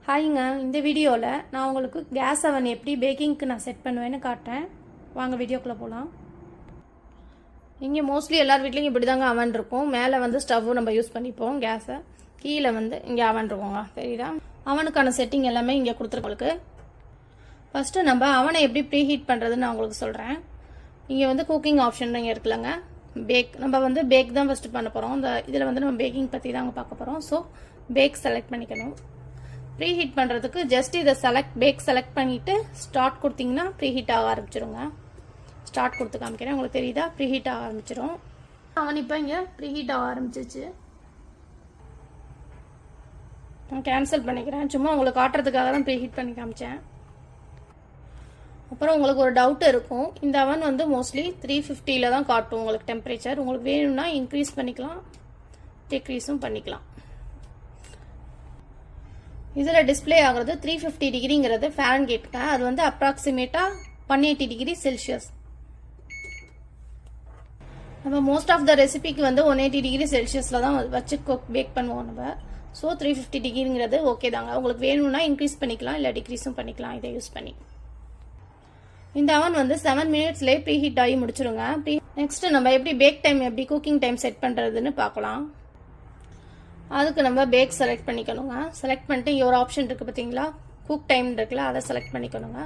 ஹாய்ங்க, இந்த வீடியோவில் நான் உங்களுக்கு கேஸ் அவன் எப்படி பேக்கிங்க்கு நான் செட் பண்ணுவேன்னு காட்டுறேன். வாங்க வீடியோக்குள்ளே போகலாம். இங்கே மோஸ்ட்லி எல்லார் வீட்லேயும் இப்படி தாங்க அவன் இருக்கும். மேலே வந்து ஸ்டவ் நம்ம யூஸ் பண்ணிப்போம் கேஸை. கீழே வந்து இங்கே அவன் இருக்குங்க, தெரியுதா? அவனுக்கான செட்டிங் எல்லாமே இங்கே கொடுத்துருக்கோங்களுக்கு. ஃபஸ்ட்டு நம்ம அவனை எப்படி ப்ரீ ஹீட் பண்ணுறதுன்னு நான் உங்களுக்கு சொல்கிறேன். இங்கே வந்து குக்கிங் ஆப்ஷன் இங்கே இருக்குல்லங்க, பேக். நம்ம வந்து பேக் தான் ஃபஸ்ட்டு பண்ண போகிறோம். இந்த இதில் வந்து நம்ம பேக்கிங் பற்றி தாங்க பார்க்க போகிறோம். ஸோ பேக் செலக்ட் பண்ணிக்கணும். ப்ரீ ஹீட் பண்ணுறதுக்கு ஜஸ்ட் இதை பேக் செலக்ட் பண்ணிவிட்டு ஸ்டார்ட் கொடுத்தீங்கன்னா ப்ரீ ஹீட் ஆக ஆரம்பிச்சிருங்க. ஸ்டார்ட் கொடுத்து காமிக்கிறேன், உங்களுக்கு தெரியுதா? ப்ரீ ஹீட் ஆக ஆரம்பிச்சிடும். அவன் இப்போ இங்கே ப்ரீ ஹீட் ஆக ஆரம்பிச்சிச்சு. நான் கேன்சல் பண்ணிக்கிறேன், சும்மா உங்களுக்கு காட்டுறதுக்காக தான் ப்ரீ ஹீட் பண்ணி காமிச்சேன். அப்புறம் உங்களுக்கு ஒரு டவுட் இருக்கும், இந்த அவன் வந்து மோஸ்ட்லி 350 தான் காட்டும் உங்களுக்கு டெம்பரேச்சர். உங்களுக்கு வேணும்னா இன்க்ரீஸ் பண்ணிக்கலாம், டிக்ரீஸும் பண்ணிக்கலாம். இதில் டிஸ்பிளே ஆகிறது 350 டிகிரிங்கிறது ஃபாரன்ஹீட்ங்க. அது வந்து அப்ராக்சிமேட்டாக 180 டிகிரி செல்சியஸ். நம்ம மோஸ்ட் ஆஃப் த ரெசிபிக்கு வந்து 180 டிகிரி செல்சியஸில் தான் வச்சு பேக் பண்ணுவோம் நம்ம. ஸோ 350 டிகிரிங்கிறது ஓகே தாங்க. உங்களுக்கு வேணும்னா இன்க்ரீஸ் பண்ணிக்கலாம், இல்லை டிக்ரீஸும் பண்ணிக்கலாம் இதை யூஸ் பண்ணி. இந்த அவன் வந்து 7 மினிட்ஸ்லேயே ப்ரீ ஹீட் ஆகி முடிச்சிருங்க. நெக்ஸ்ட் நம்ம எப்படி பேக் டைம், எப்படி குக்கிங் டைம் செட் பண்ணுறதுன்னு பார்க்கலாம். அதுக்கு நம்ம பேக் செலக்ட் பண்ணிக்கணுங்க. செலக்ட் பண்ணிட்டு ஒரு ஆப்ஷன் இருக்குது பார்த்தீங்களா, குக் டைம் இருக்குல்ல, அதை செலக்ட் பண்ணிக்கணுங்க.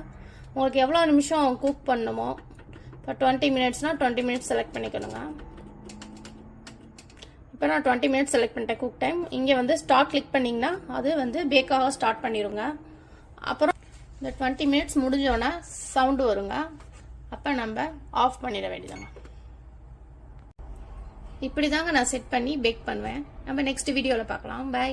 உங்களுக்கு எவ்வளோ நிமிஷம் குக் பண்ணணுமோ, இப்போ 20 மினிட்ஸ்னால் 20 மினிட்ஸ் செலக்ட் பண்ணிக்கணுங்க. இப்போ நான் 20 மினிட்ஸ் செலக்ட் பண்ணிட்டேன் குக் டைம். இங்கே வந்து ஸ்டார்ட் கிளிக் பண்ணிங்கன்னா அது வந்து பேக்காக ஸ்டார்ட் பண்ணிடுங்க. அப்புறம் இந்த 20 மினிட்ஸ் முடிஞ்சோன்னா சவுண்டு வருங்க. அப்போ நம்ம ஆஃப் பண்ணிட வேண்டியதாங்க. இப்படி தாங்க நான் செட் பண்ணி பேக் பண்ணுவேன். நம்ம நெக்ஸ்ட் வீடியோவில் பார்க்கலாம். பாய்.